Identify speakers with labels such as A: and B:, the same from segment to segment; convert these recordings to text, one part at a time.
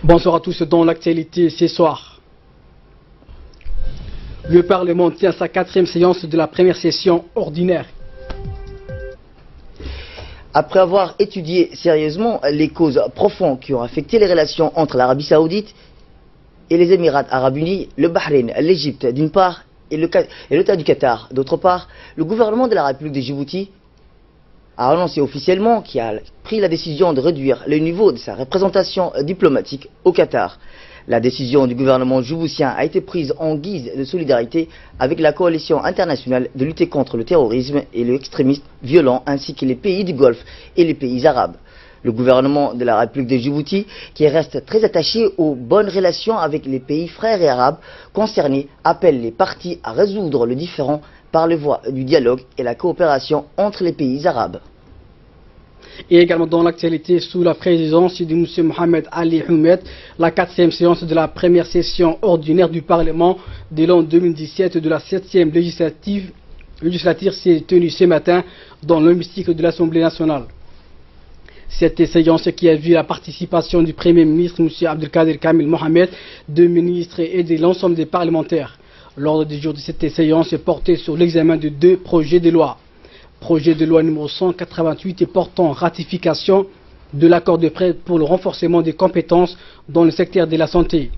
A: Bonsoir à tous dans l'actualité ce soir. Le Parlement tient sa 4e séance de la première session ordinaire.
B: Après avoir étudié sérieusement les causes profondes qui ont affecté les relations entre l'Arabie Saoudite et les Émirats Arabes Unis, le Bahreïn, l'Égypte d'une part et l'État du Qatar d'autre part, le gouvernement de la République de Djibouti a annoncé officiellement qu'il a pris la décision de réduire le niveau de sa représentation diplomatique au Qatar. La décision du gouvernement djiboutien a été prise en guise de solidarité avec la coalition internationale de lutter contre le terrorisme et l'extrémisme violent ainsi que les pays du Golfe et les pays arabes. Le gouvernement de la République de Djibouti, qui reste très attaché aux bonnes relations avec les pays frères et arabes concernés, appelle les parties à résoudre le différend par la voie du dialogue et la coopération entre les pays arabes.
A: Et également dans l'actualité, sous la présidence de M. Mohamed Ali Houmed, la 4e séance de la première session ordinaire du Parlement de l'an 2017 de la 7e législature s'est tenue ce matin dans l'hémicycle de l'Assemblée nationale. Cette séance qui a vu la participation du Premier ministre M. Abdelkader Kamil Mohamed, de ministres et de l'ensemble des parlementaires. L'ordre du jour de cette séance est porté sur l'examen de 2 projets de loi. Projet de loi numéro 188 portant ratification de l'accord de prêt pour le renforcement des compétences dans le secteur de la santé.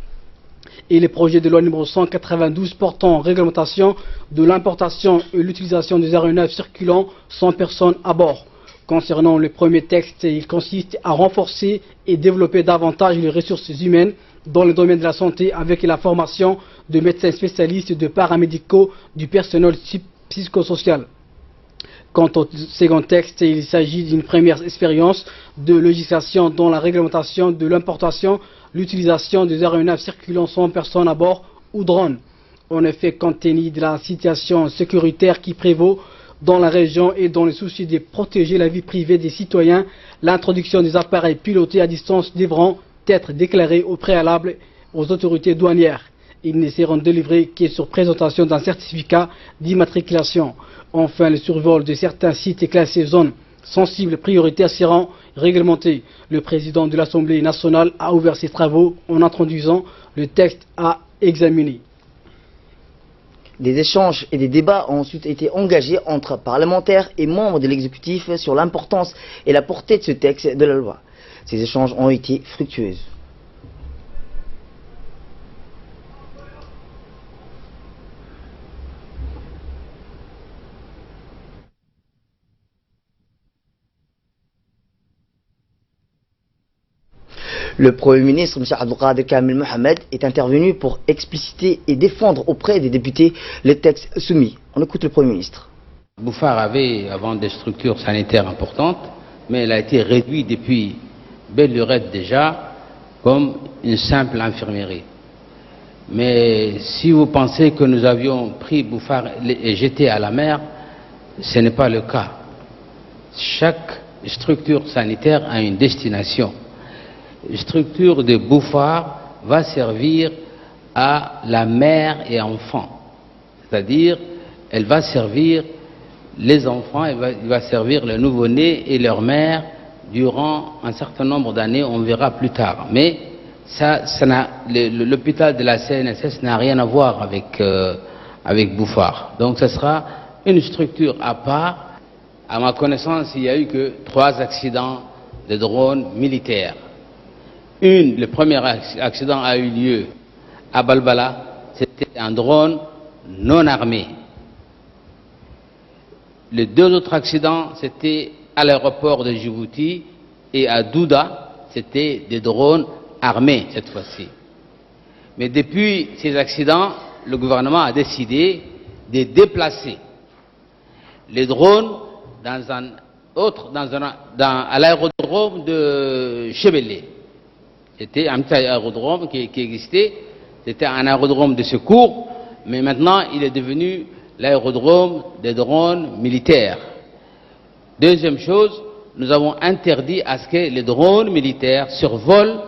A: Et le projet de loi numéro 192 portant réglementation de l'importation et l'utilisation des aéronefs circulant sans personne à bord. Concernant le premier texte, il consiste à renforcer et développer davantage les ressources humaines dans le domaine de la santé avec la formation de médecins spécialistes, de paramédicaux, du personnel psychosocial. Quant au second texte, il s'agit d'une première expérience de législation dans la réglementation de l'importation, l'utilisation des aéronefs circulant sans personne à bord ou drones. En effet, compte tenu de la situation sécuritaire qui prévaut dans la région et dans le souci de protéger la vie privée des citoyens, l'introduction des appareils pilotés à distance devront être déclarés au préalable aux autorités douanières. Ils ne seront délivrés que sur présentation d'un certificat d'immatriculation. Enfin, le survol de certains sites classés zones sensibles prioritaires seront réglementés. Le président de l'Assemblée nationale a ouvert ses travaux en introduisant le texte à examiner.
B: Des échanges et des débats ont ensuite été engagés entre parlementaires et membres de l'exécutif sur l'importance et la portée de ce texte de la loi. Ces échanges ont été fructueux. Le Premier ministre, M. Abdelkader Kamil Mohamed, est intervenu pour expliciter et défendre auprès des députés les textes soumis. On écoute le Premier ministre.
C: Bouffar avait avant des structures sanitaires importantes, mais elle a été réduite depuis belle lurette déjà comme une simple infirmerie. Mais si vous pensez que nous avions pris Bouffar et jeté à la mer, ce n'est pas le cas. Chaque structure sanitaire a une destination. La structure de Bouffar va servir à la mère et enfants, c'est-à-dire elle va servir les enfants, elle va servir les nouveau-nés et leur mère durant un certain nombre d'années, on verra plus tard. Mais l'hôpital de la CNSS n'a rien à voir avec Bouffar. Donc ce sera une structure à part. À ma connaissance, il n'y a eu que 3 accidents de drones militaires. Le premier accident a eu lieu à Balbala, c'était un drone non armé. Les 2 autres accidents, c'était à l'aéroport de Djibouti et à Douda, c'était des drones armés cette fois-ci. Mais depuis ces accidents, le gouvernement a décidé de déplacer les drones à l'aérodrome de Chebele. C'était un petit aérodrome qui existait, c'était un aérodrome de secours, mais maintenant il est devenu l'aérodrome des drones militaires. Deuxième chose, nous avons interdit à ce que les drones militaires survolent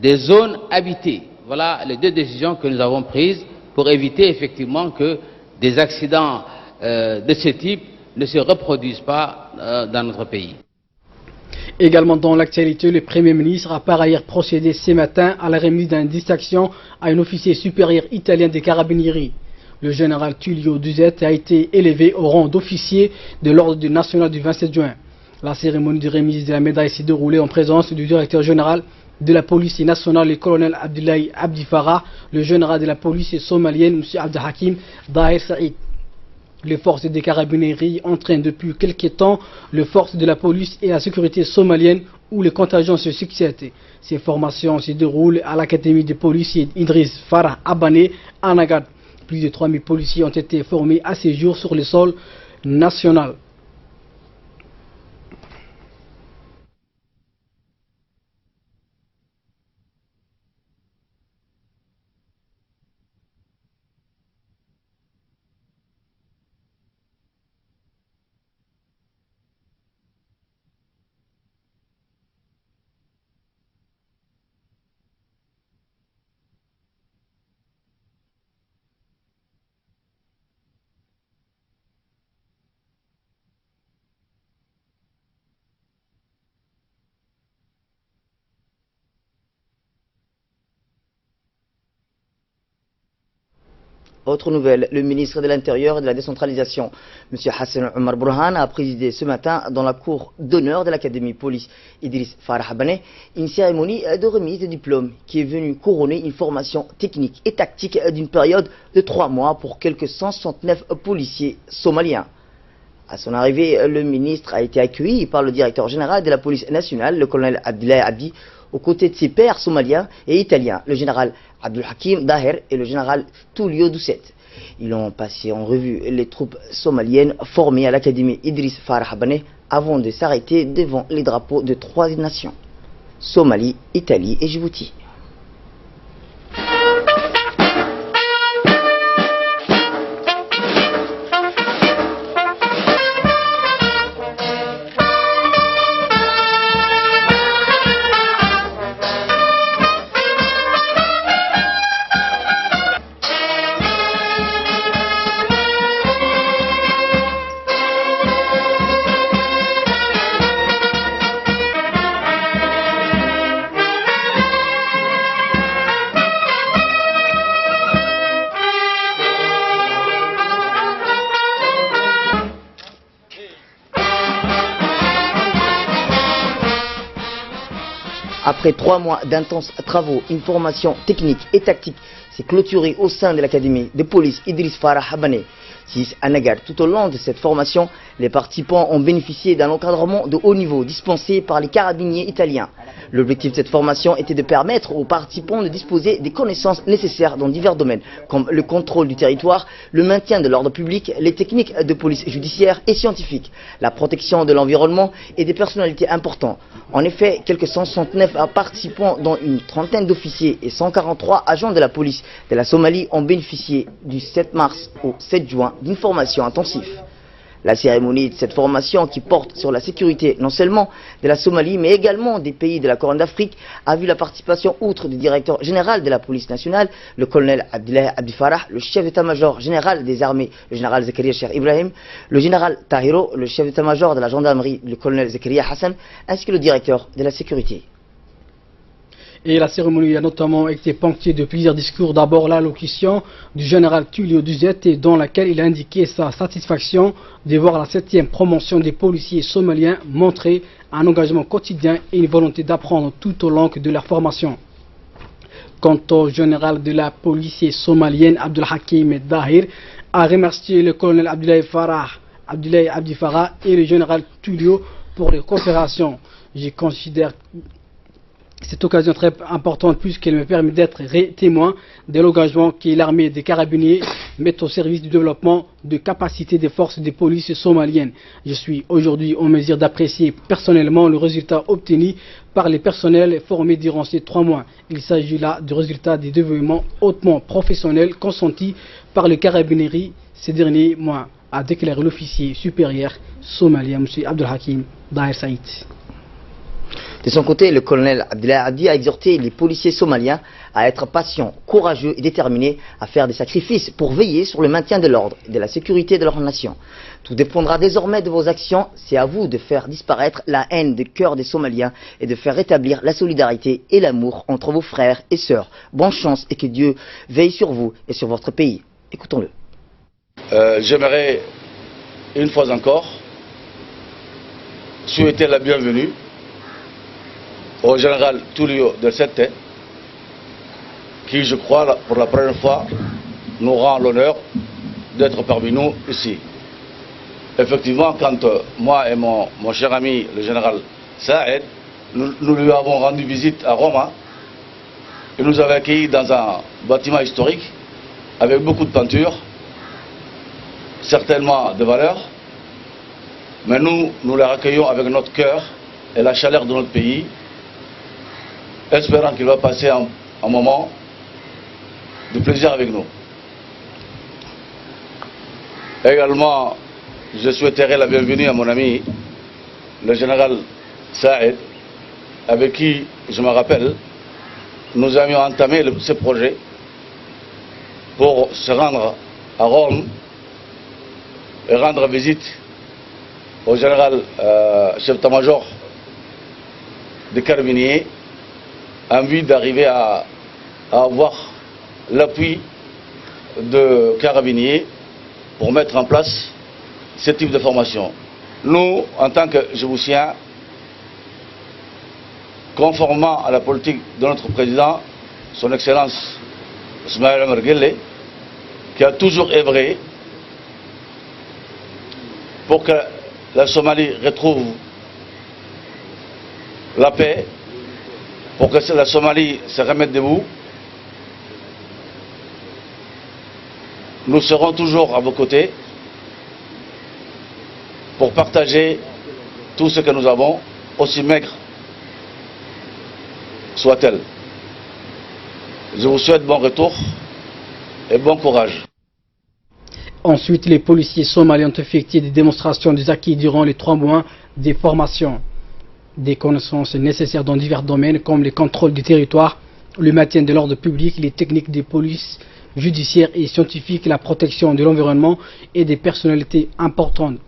C: des zones habitées. Voilà les 2 décisions que nous avons prises pour éviter effectivement que des accidents de ce type ne se reproduisent pas dans notre pays.
A: Également dans l'actualité, le Premier ministre a par ailleurs procédé ce matin à la remise d'une distinction à un officier supérieur italien des Carabinieri. Le général Tullio Duzet a été élevé au rang d'officier de l'ordre national du 27 juin. La cérémonie de remise de la médaille s'est déroulée en présence du directeur général de la police nationale, le colonel Abdoulaye Abdi Farah, le général de la police somalienne, M. Abdelhakim Daher Saïd. Les forces des Carabinieri entraînent depuis quelques temps les forces de la police et la sécurité somalienne où les contingents se succèdent. Ces formations se déroulent à l'académie de policiers Idriss Farah Abane à Nagad. Plus de 3000 policiers ont été formés à ce jour sur le sol national.
B: Autre nouvelle, le ministre de l'Intérieur et de la Décentralisation, M. Hassan Omar Burhan, a présidé ce matin dans la cour d'honneur de l'Académie police Idriss Farah Abane une cérémonie de remise de diplôme qui est venue couronner une formation technique et tactique d'une période de 3 mois pour quelques 169 policiers somaliens. À son arrivée, le ministre a été accueilli par le directeur général de la police nationale, le colonel Abdoulaye Abdi, aux côtés de ses pairs somaliens et italiens, le général Abdelhakim Daher et le général Tullio Duzet. Ils ont passé en revue les troupes somaliennes formées à l'académie Idriss Farah Abane avant de s'arrêter devant les drapeaux de 3 nations, Somalie, Italie et Djibouti. Après 3 mois d'intenses travaux, une formation technique et tactique s'est clôturée au sein de l'académie de police Idriss Farah Abane. À Nagar. Tout au long de cette formation, les participants ont bénéficié d'un encadrement de haut niveau dispensé par les carabiniers italiens. L'objectif de cette formation était de permettre aux participants de disposer des connaissances nécessaires dans divers domaines, comme le contrôle du territoire, le maintien de l'ordre public, les techniques de police judiciaire et scientifique, la protection de l'environnement et des personnalités importantes. En effet, quelques 169 participants, dont une trentaine d'officiers et 143 agents de la police de la Somalie, ont bénéficié du 7 mars au 7 juin d'une formation intensive. La cérémonie de cette formation, qui porte sur la sécurité non seulement de la Somalie mais également des pays de la Corne d'Afrique, a vu la participation outre du directeur général de la police nationale, le colonel Abdoulaye Abdi Farah, le chef d'état-major général des armées, le général Zakaria Cheikh Ibrahim, le général Tahiro, le chef d'état-major de la gendarmerie, le colonel Zakaria Hassan, ainsi que le directeur de la sécurité.
A: Et la cérémonie a notamment été ponctuée de plusieurs discours. D'abord l'allocution du général Tullio Duzet, dans laquelle il a indiqué sa satisfaction de voir la 7e promotion des policiers somaliens montrer un engagement quotidien et une volonté d'apprendre tout au long de leur formation. Quant au général de la police somalienne, Abdelhakim Daher, a remercié le colonel Abdoulaye Abdi Farah et le général Tullio pour les coopérations. Je considère cette occasion très importante puisqu'elle me permet d'être témoin de l'engagement que l'armée des carabiniers met au service du développement de capacités des forces de police somaliennes. Je suis aujourd'hui en mesure d'apprécier personnellement le résultat obtenu par les personnels formés durant ces 3 mois. Il s'agit là du résultat des développements hautement professionnels consentis par les carabiniers ces derniers mois, a déclaré l'officier supérieur somalien, M. Abdelhakim Daher Saïd.
B: De son côté, le colonel Abdellah Adi a exhorté les policiers somaliens à être patients, courageux et déterminés à faire des sacrifices pour veiller sur le maintien de l'ordre et de la sécurité de leur nation. Tout dépendra désormais de vos actions. C'est à vous de faire disparaître la haine du cœur des Somaliens et de faire rétablir la solidarité et l'amour entre vos frères et sœurs. Bonne chance et que Dieu veille sur vous et sur votre pays. Écoutons-le.
D: J'aimerais une fois encore souhaiter la bienvenue au général Tullio de Sette, qui, je crois, pour la première fois, nous rend l'honneur d'être parmi nous ici. Effectivement, quand moi et mon cher ami, le général Saïd, nous lui avons rendu visite à Roma, il nous avait accueillis dans un bâtiment historique avec beaucoup de peintures, certainement de valeur, mais nous les accueillons avec notre cœur et la chaleur de notre pays, espérant qu'il va passer un moment de plaisir avec nous. Également, je souhaiterais la bienvenue à mon ami, le général Saïd, avec qui, je me rappelle, nous avions entamé ce projet pour se rendre à Rome et rendre visite au général chef d'état-major des Carabiniers en vue d'arriver à avoir l'appui de Carabiniers pour mettre en place ce type de formation. Nous, en tant que Djiboutiens, conformément à la politique de notre président, son Excellence Ismaël Omar Guelleh, qui a toujours œuvré pour que la Somalie retrouve la paix, pour que la Somalie se remette debout. Nous serons toujours à vos côtés pour partager tout ce que nous avons, aussi maigre soit-elle. Je vous souhaite bon retour et bon courage.
A: Ensuite, les policiers somaliens ont effectué des démonstrations des acquis durant les 3 mois des formations. Des connaissances nécessaires dans divers domaines comme les contrôles du territoire, le maintien de l'ordre public, les techniques de police judiciaire et scientifique, la protection de l'environnement et des personnalités importantes.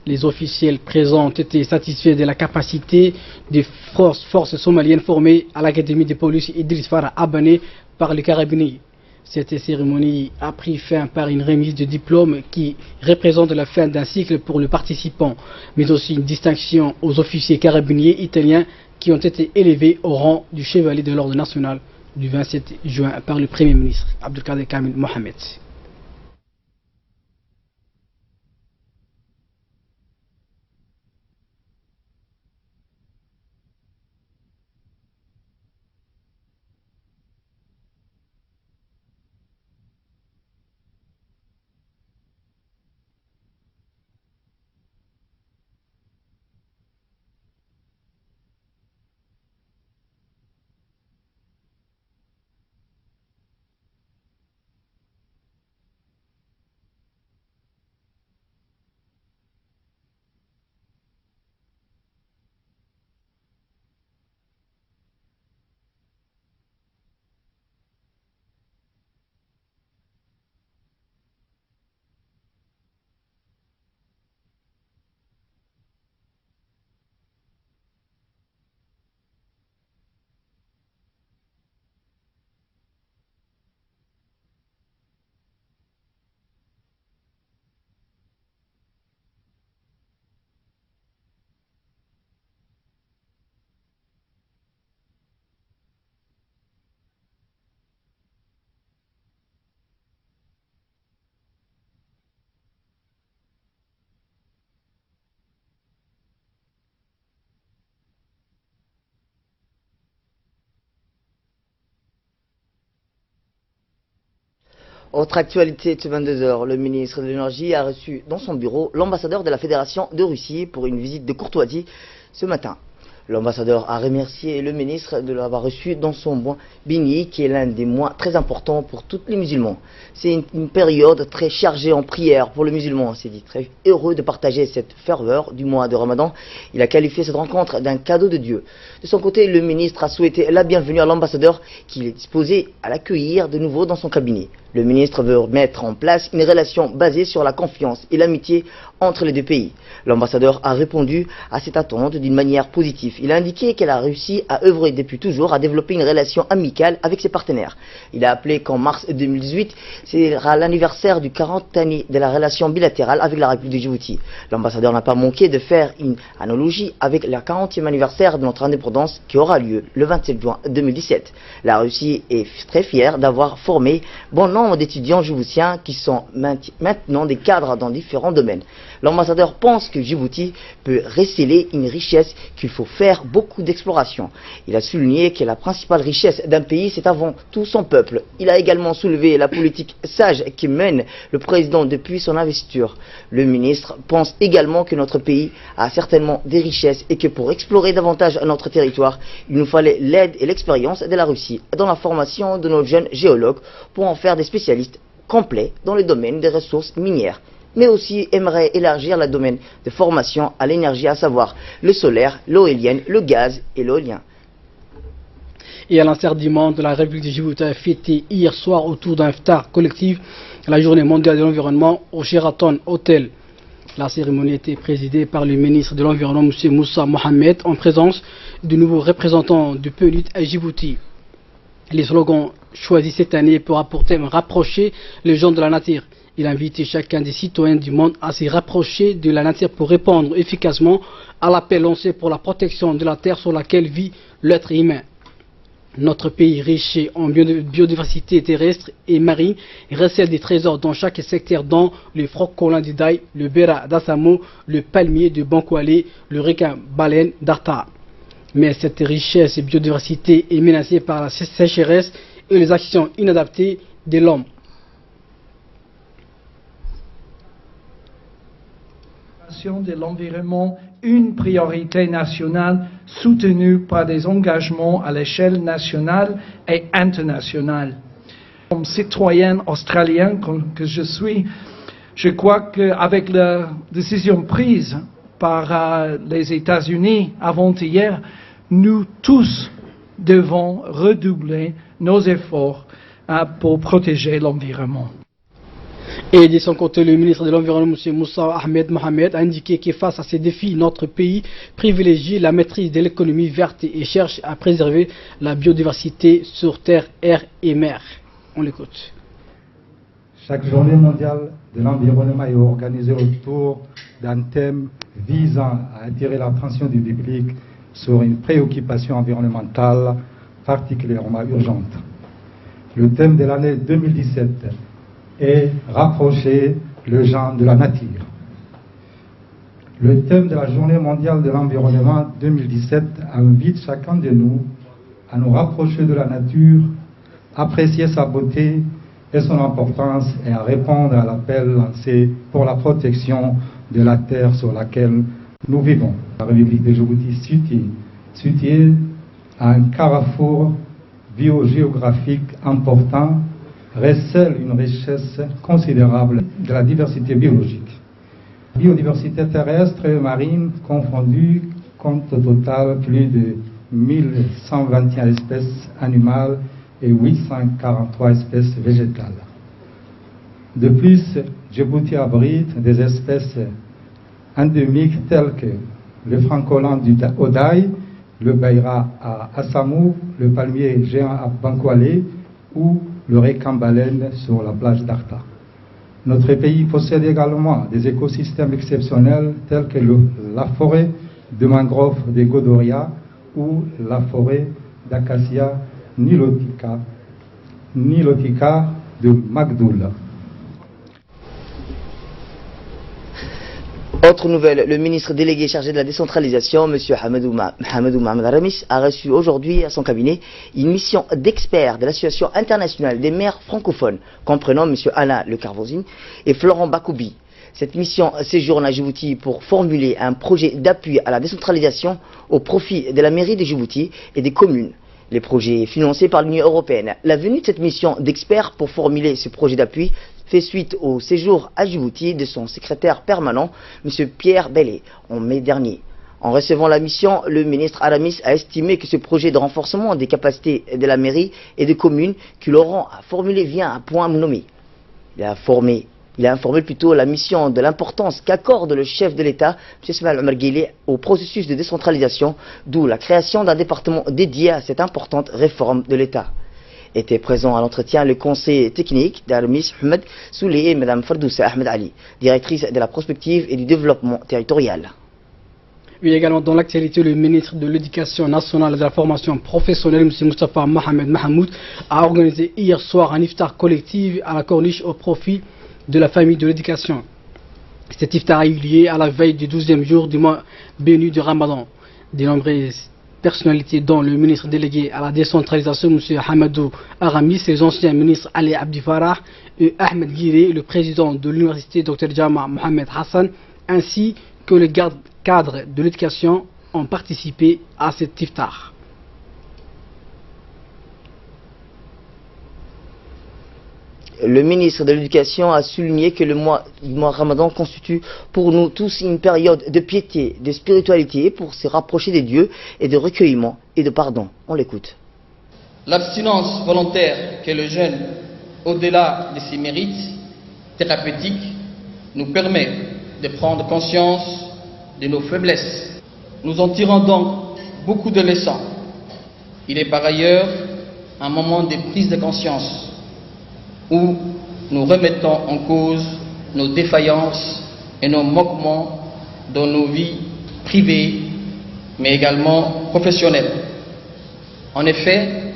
A: Les officiels présents ont été satisfaits de la capacité des forces somaliennes formées à l'Académie de police Idriss Farah Abane par les Carabiniers. Cette cérémonie a pris fin par une remise de diplôme qui représente la fin d'un cycle pour le participant, mais aussi une distinction aux officiers carabiniers italiens qui ont été élevés au rang du chevalier de l'ordre national du 27 juin par le Premier ministre Abdelkader Kamil Mohamed.
B: Autre actualité de ce 22h, le ministre de l'Énergie a reçu dans son bureau l'ambassadeur de la Fédération de Russie pour une visite de courtoisie ce matin. L'ambassadeur a remercié le ministre de l'avoir reçu dans son mois béni, qui est l'un des mois très importants pour tous les musulmans. C'est une période très chargée en prière pour le musulman. C'est dit très heureux de partager cette ferveur du mois de Ramadan. Il a qualifié cette rencontre d'un cadeau de Dieu. De son côté, le ministre a souhaité la bienvenue à l'ambassadeur, qu'il est disposé à l'accueillir de nouveau dans son cabinet. Le ministre veut mettre en place une relation basée sur la confiance et l'amitié entre les deux pays. L'ambassadeur a répondu à cette attente d'une manière positive. Il a indiqué qu'elle a réussi à œuvrer depuis toujours à développer une relation amicale avec ses partenaires. Il a appelé qu'en mars 2018, sera l'anniversaire du 40 années de la relation bilatérale avec la République de Djibouti. L'ambassadeur n'a pas manqué de faire une analogie avec le 40e anniversaire de notre indépendance qui aura lieu le 27 juin 2017. La Russie est très fière d'avoir formé bon nombre d'étudiants djiboutiens qui sont maintenant des cadres dans différents domaines. L'ambassadeur pense que Djibouti peut récéler une richesse qu'il faut faire beaucoup d'exploration. Il a souligné que la principale richesse d'un pays, c'est avant tout son peuple. Il a également soulevé la politique sage qui mène le président depuis son investiture. Le ministre pense également que notre pays a certainement des richesses et que pour explorer davantage notre territoire, il nous fallait l'aide et l'expérience de la Russie dans la formation de nos jeunes géologues pour en faire des spécialistes complets dans le domaine des ressources minières, mais aussi aimerait élargir le domaine de formation à l'énergie, à savoir le solaire, l'eau éolienne, le gaz et l'éolien.
A: Et à l'instar du monde, la République de Djibouti a fêté hier soir autour d'un iftar collectif la journée mondiale de l'environnement au Sheraton Hotel. La cérémonie était présidée par le ministre de l'Environnement, M. Moussa Mohamed, en présence du nouveau représentant du PNUD à Djibouti. Les slogans choisis cette année pour apporter rapprocher les gens de la nature. Il a invité chacun des citoyens du monde à se rapprocher de la nature pour répondre efficacement à l'appel lancé pour la protection de la terre sur laquelle vit l'être humain. Notre pays riche en biodiversité terrestre et marine recèle des trésors dans chaque secteur, dont le phoque-colin du Daï, le béra d'Assamo, le palmier de Bankwale, le requin-baleine d'Arta. Mais cette richesse et biodiversité est menacée par la sécheresse et les actions inadaptées de l'homme.
E: De l'environnement, une priorité nationale soutenue par des engagements à l'échelle nationale et internationale. Comme citoyen australien que je suis, je crois qu'avec la décision prise par les États-Unis avant-hier, nous tous devons redoubler nos efforts pour protéger l'environnement.
A: Et de son côté, le ministre de l'Environnement, M. Moussa Mohamed, a indiqué que face à ces défis, notre pays privilégie la maîtrise de l'économie verte et cherche à préserver la biodiversité sur terre, air et mer. On l'écoute.
F: Chaque journée mondiale de l'environnement est organisée autour d'un thème visant à attirer l'attention du public sur une préoccupation environnementale particulièrement urgente. Le thème de l'année 2017 est rapprocher le genre de la nature. Le thème de la Journée mondiale de l'environnement 2017 invite chacun de nous à nous rapprocher de la nature, apprécier sa beauté et son importance et à répondre à l'appel lancé pour la protection de la terre sur laquelle nous vivons. La République de Djibouti, située à un carrefour biogéographique important, recèle une richesse considérable de la diversité biologique. Biodiversité terrestre et marine confondue compte au total plus de 1121 espèces animales et 843 espèces végétales. De plus, Djibouti abrite des espèces endémiques telles que le francolin du Odaï, le baïra à Assamou, le palmier géant à Bankwale ou le requin-baleine sur la plage d'Arta. Notre pays possède également des écosystèmes exceptionnels tels que la forêt de mangrove de Godoria ou la forêt d'acacia nilotica de Magdoul.
B: Autre nouvelle, le ministre délégué chargé de la décentralisation, M. Hamadou Mohamed Aramis, a reçu aujourd'hui à son cabinet une mission d'experts de l'Association internationale des maires francophones, comprenant M. Alain Le Carvozine et Florent Bakoubi. Cette mission séjourne à Djibouti pour formuler un projet d'appui à la décentralisation au profit de la mairie de Djibouti et des communes. Les projets financés par l'Union européenne. La venue de cette mission d'experts pour formuler ce projet d'appui fait suite au séjour à Djibouti de son secrétaire permanent, M. Pierre Bellé, en mai dernier. En recevant la mission, le ministre Aramis a estimé que ce projet de renforcement des capacités de la mairie et des communes qu'il aura à formuler vient à point nommé. Il a informé plutôt la mission de l'importance qu'accorde le chef de l'État, M. Ismaël Omar Guelleh, au processus de décentralisation, d'où la création d'un département dédié à cette importante réforme de l'État. Était présent à l'entretien le conseil technique d'Aramis Ahmed Souley et Mme Fardoussa Ahmed Ali, directrice de la prospective et du développement territorial.
A: Oui, également dans l'actualité, le ministre de l'Éducation nationale et de la formation professionnelle, M. Moustapha Mohamed Mahamoud, a organisé hier soir un iftar collectif à la Corniche au profit de la famille de l'éducation. Cet iftar a eu lieu à la veille du 12e jour du mois béni du Ramadan. De nombreuses personnalités dont le ministre délégué à la décentralisation, M. Hamadou Aramis, les anciens ministres Ali Abdi Farah et Ahmed Guiré, le président de l'université Dr Jama Mohamed Hassan, ainsi que le cadre de l'éducation ont participé à cet iftar.
B: Le ministre de l'Éducation a souligné que le mois Ramadan constitue pour nous tous une période de piété, de spiritualité pour se rapprocher des dieux et de recueillement et de pardon. On l'écoute.
G: L'abstinence volontaire que le jeûne, au-delà de ses mérites thérapeutiques, nous permet de prendre conscience de nos faiblesses. Nous en tirons donc beaucoup de leçons. Il est par ailleurs un moment de prise de conscience où nous remettons en cause nos défaillances et nos manquements dans nos vies privées, mais également professionnelles. En effet,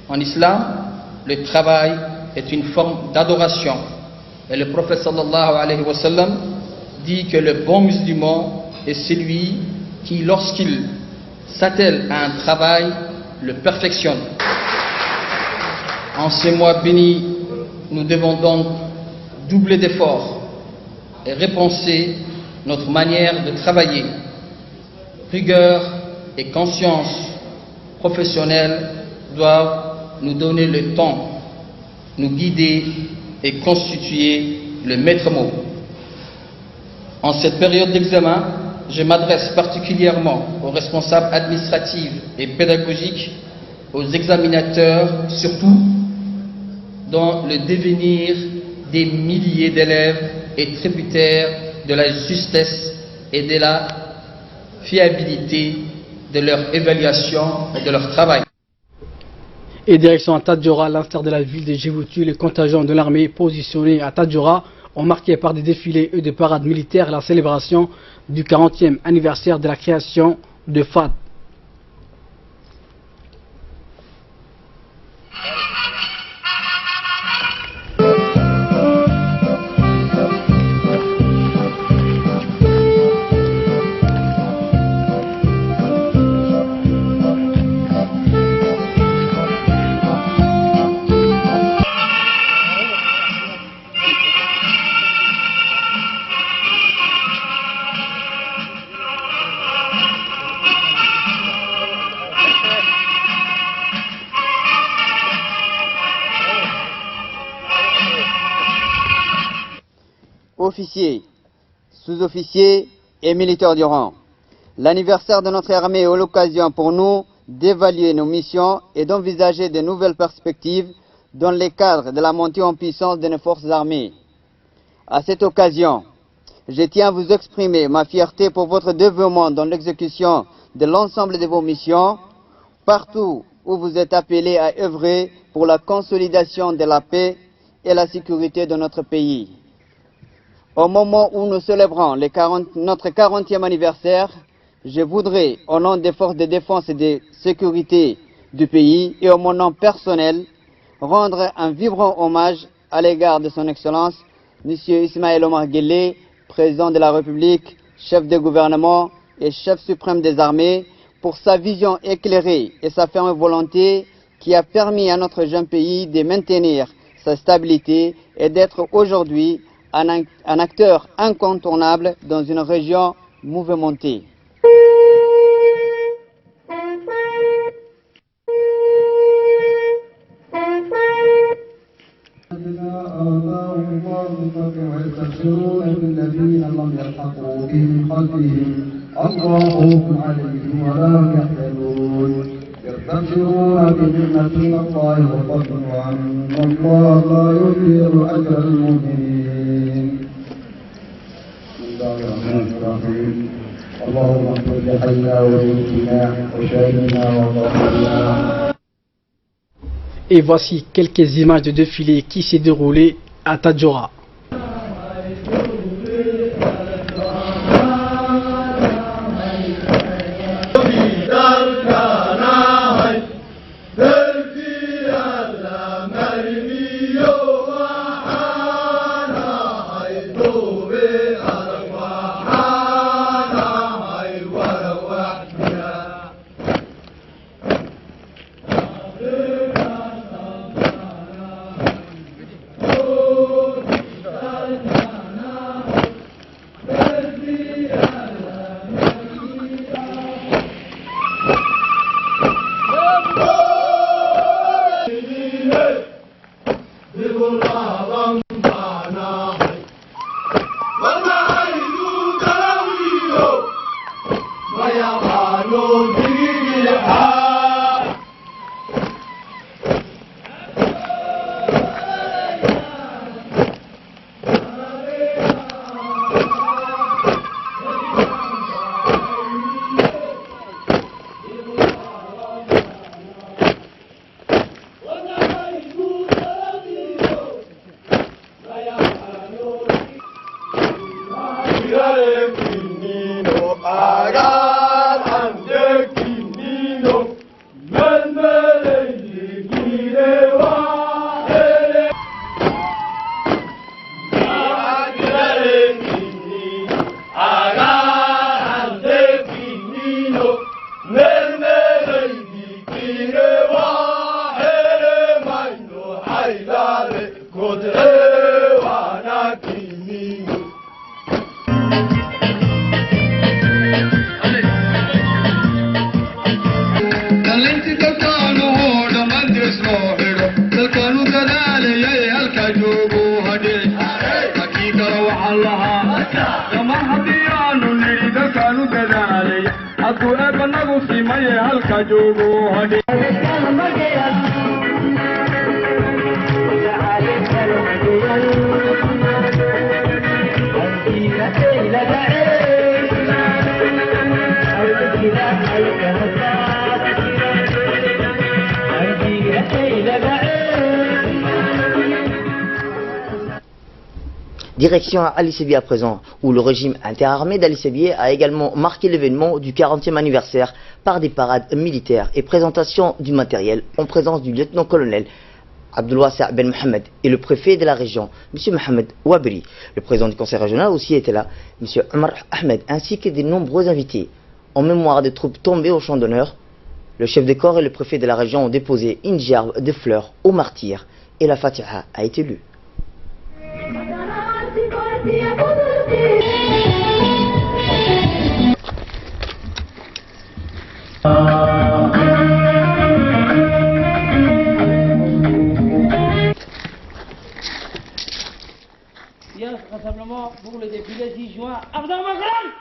G: en islam, le travail est une forme d'adoration. Et le prophète sallallahu alayhi wa sallam dit que le bon musulman est celui qui, lorsqu'il s'attelle à un travail, le perfectionne. En ces mois bénis, nous devons donc doubler d'efforts et repenser notre manière de travailler. Rigueur et conscience professionnelle doivent nous donner le temps, nous guider et constituer le maître mot. En cette période d'examen, je m'adresse particulièrement aux responsables administratifs et pédagogiques, aux examinateurs surtout, dans le devenir des milliers d'élèves et tributaires de la justesse et de la fiabilité de leur évaluation et de leur travail.
A: Et direction à Tadjoura, à l'instar de la ville de Djibouti, les contingents de l'armée positionnés à Tadjoura ont marqué par des défilés et des parades militaires la célébration du 40e anniversaire de la création de FAD.
H: Officiers, sous-officiers et militaires du rang. L'anniversaire de notre armée est l'occasion pour nous d'évaluer nos missions et d'envisager de nouvelles perspectives dans le cadre de la montée en puissance de nos forces armées. À cette occasion, je tiens à vous exprimer ma fierté pour votre dévouement dans l'exécution de l'ensemble de vos missions, partout où vous êtes appelés à œuvrer pour la consolidation de la paix et la sécurité de notre pays. Au moment où nous célébrons notre 40e anniversaire, je voudrais, au nom des forces de défense et de sécurité du pays et au mon nom personnel, rendre un vibrant hommage à l'égard de son Excellence, M. Ismaël Omar Guelleh, président de la République, chef de gouvernement et chef suprême des armées, pour sa vision éclairée et sa ferme volonté qui a permis à notre jeune pays de maintenir sa stabilité et d'être aujourd'hui un acteur incontournable dans une région mouvementée.
I: يستبشرون بنعمة من الله وفضل وأن الله لا يضيع أجر المؤمنين. بسم الله الرحمن الرحيم. اللهم اغفر لحينا وميتنا وشاهدنا وغافلنا.
A: Et voici quelques images de défilé qui s'est déroulé à Tadjoura.
B: Direction Ali Sebier à présent, où le régime interarmé d'Ali Sebier a également marqué l'événement du 40e anniversaire par des parades militaires et présentation du matériel en présence du lieutenant-colonel Abdelwassi Ben Mohamed et le préfet de la région, M. Mohamed Wabri. Le président du conseil régional aussi était là, M. Omar Ahmed, ainsi que de nombreux invités. En mémoire des troupes tombées au champ d'honneur, le chef de corps et le préfet de la région ont déposé une gerbe de fleurs aux martyrs et la Fatiha a été lue.
J: Bien, rassemblement pour le défilé 6 juin. Abdel Makram.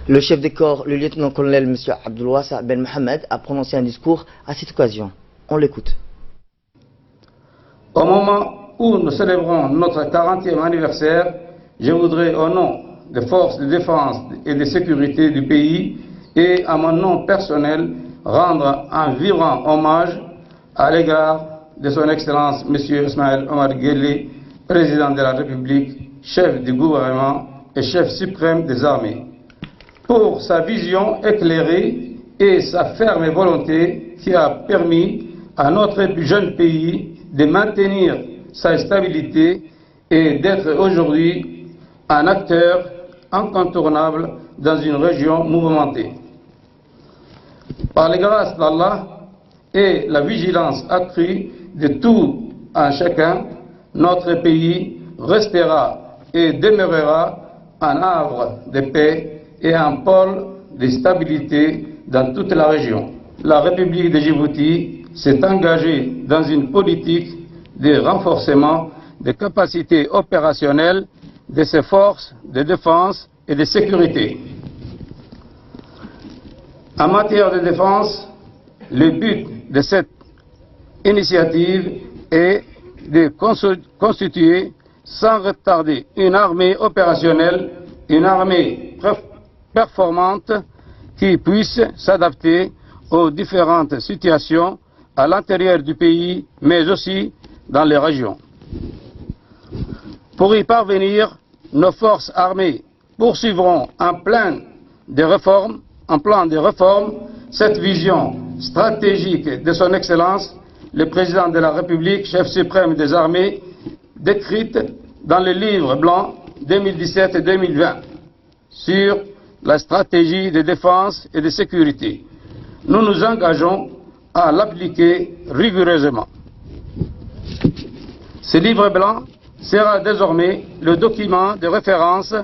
B: Le chef des corps, le lieutenant-colonel M. Abdelwassa Ben Mohamed, a prononcé un discours à cette occasion. On l'écoute.
K: Au moment où nous célébrons notre 40e anniversaire, je voudrais, au nom des forces de défense et de sécurité du pays et à mon nom personnel, rendre un vibrant hommage à l'égard de son Excellence M. Ismaël Omar Guelleh, président de la République, chef du gouvernement et chef suprême des armées, pour sa vision éclairée et sa ferme volonté qui a permis à notre jeune pays de maintenir sa stabilité et d'être aujourd'hui un acteur incontournable dans une région mouvementée. Par les grâces d'Allah et la vigilance accrue de tout un chacun, notre pays restera et demeurera un havre de paix et un pôle de stabilité dans toute la région. La République de Djibouti s'est engagée dans une politique de renforcement des capacités opérationnelles de ses forces de défense et de sécurité. En matière de défense, le but de cette initiative est de constituer sans retarder une armée opérationnelle, une armée performante qui puisse s'adapter aux différentes situations à l'intérieur du pays, mais aussi dans les régions. Pour y parvenir, nos forces armées poursuivront un plan de réforme, cette vision stratégique de son Excellence, le Président de la République, chef suprême des armées, décrite dans le livre blanc 2017 et 2020 sur la stratégie de défense et de sécurité. Nous nous engageons à l'appliquer rigoureusement. Ce livre blanc sera désormais le document de référence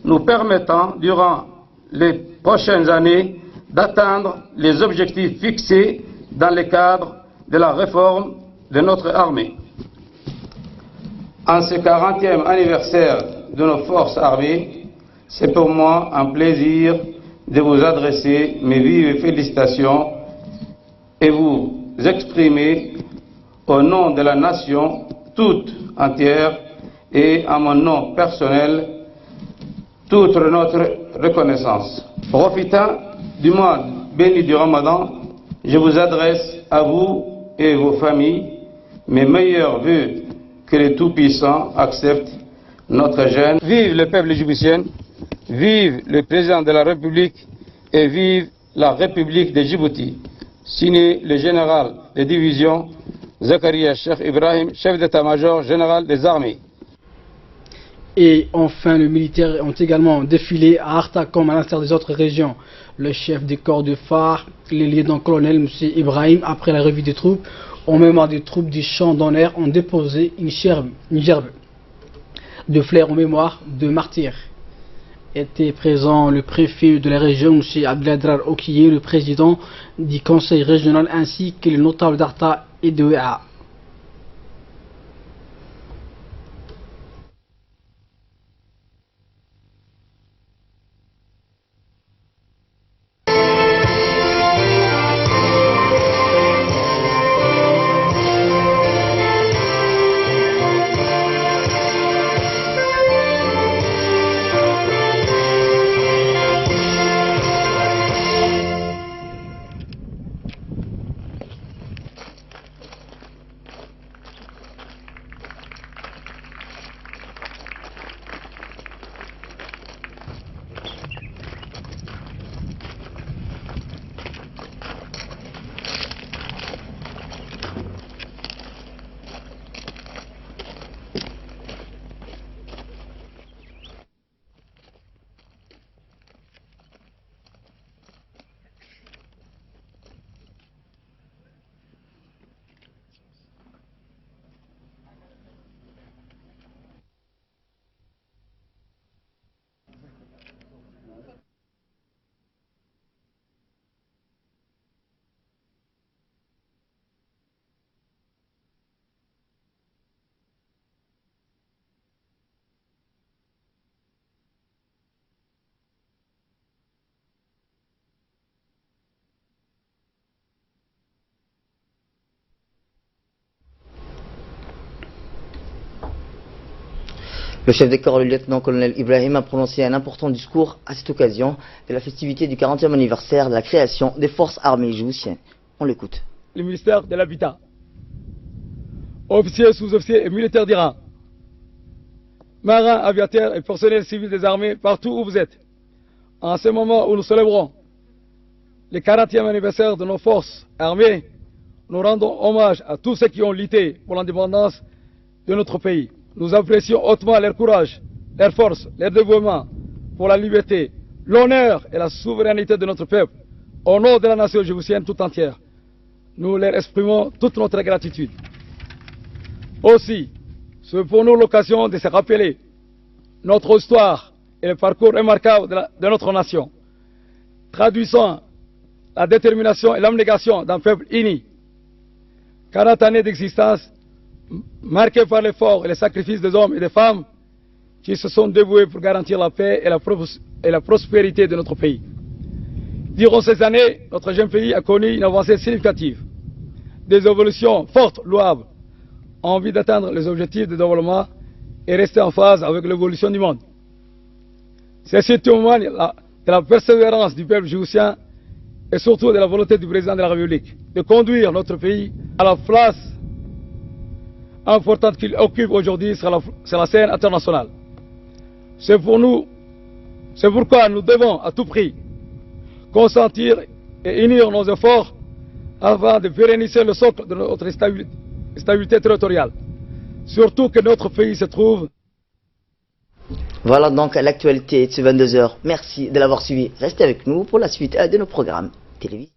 K: nous permettant, durant les prochaines années, d'atteindre les objectifs fixés dans le cadre de la réforme de notre armée. En ce 40e anniversaire de nos forces armées, c'est pour moi un plaisir de vous adresser mes vives félicitations et vous exprimer au nom de la nation toute entière et à mon nom personnel toute notre reconnaissance. Profitant du mois béni du Ramadan, je vous adresse à vous et vos familles mes meilleurs vœux, que le Tout-Puissant accepte notre jeûne. Vive le peuple djiboutien, vive le président de la République et vive la République de Djibouti. Signé le général de division Zakaria Cheikh Ibrahim, chef d'état-major général des armées.
A: Et enfin, les militaires ont également défilé à Arta comme à l'instar des autres régions. Le chef des corps de phare, le lieutenant-colonel M. Ibrahim, après la revue des troupes, en mémoire des troupes du champ d'honneur, ont déposé une gerbe de fleurs en mémoire de martyrs. Était présent le préfet de la région, M. Abdeladrar Okiye, le président du conseil régional, ainsi que les notables d'Arta et de Wea.
B: Le chef des corps, le lieutenant-colonel Ibrahim, a prononcé un important discours à cette occasion de la festivité du 40e anniversaire de la création des forces armées djiboutiennes. On l'écoute.
L: Le ministère de l'Habitat, officiers, sous-officiers et militaires d'Iran, marins, aviateurs et personnels civils des armées partout où vous êtes, en ce moment où nous célébrons le 40e anniversaire de nos forces armées, nous rendons hommage à tous ceux qui ont lutté pour l'indépendance de notre pays. Nous apprécions hautement leur courage, leur force, leur dévouement pour la liberté, l'honneur et la souveraineté de notre peuple. Au nom de la nation djiboutienne tout entière, nous leur exprimons toute notre gratitude. Aussi, c'est pour nous l'occasion de se rappeler notre histoire et le parcours remarquable de notre nation, traduisant la détermination et l'abnégation d'un peuple uni. 40 années d'existence marquées par l'effort et le sacrifice des hommes et des femmes qui se sont dévoués pour garantir la paix et la prospérité de notre pays. Durant ces années, notre jeune pays a connu une avancée significative, des évolutions fortes, louables, en vue d'atteindre les objectifs de développement et rester en phase avec l'évolution du monde. Ceci témoigne de la persévérance du peuple djiboutien et surtout de la volonté du président de la République de conduire notre pays à la place importante qu'il occupe aujourd'hui sur la scène internationale. C'est pourquoi nous devons à tout prix consentir et unir nos efforts afin de pérenniser le socle de notre stabilité territoriale. Surtout que notre pays se trouve.
B: Voilà donc l'actualité de ce 22h. Merci de l'avoir suivi. Restez avec nous pour la suite de nos programmes télévisés.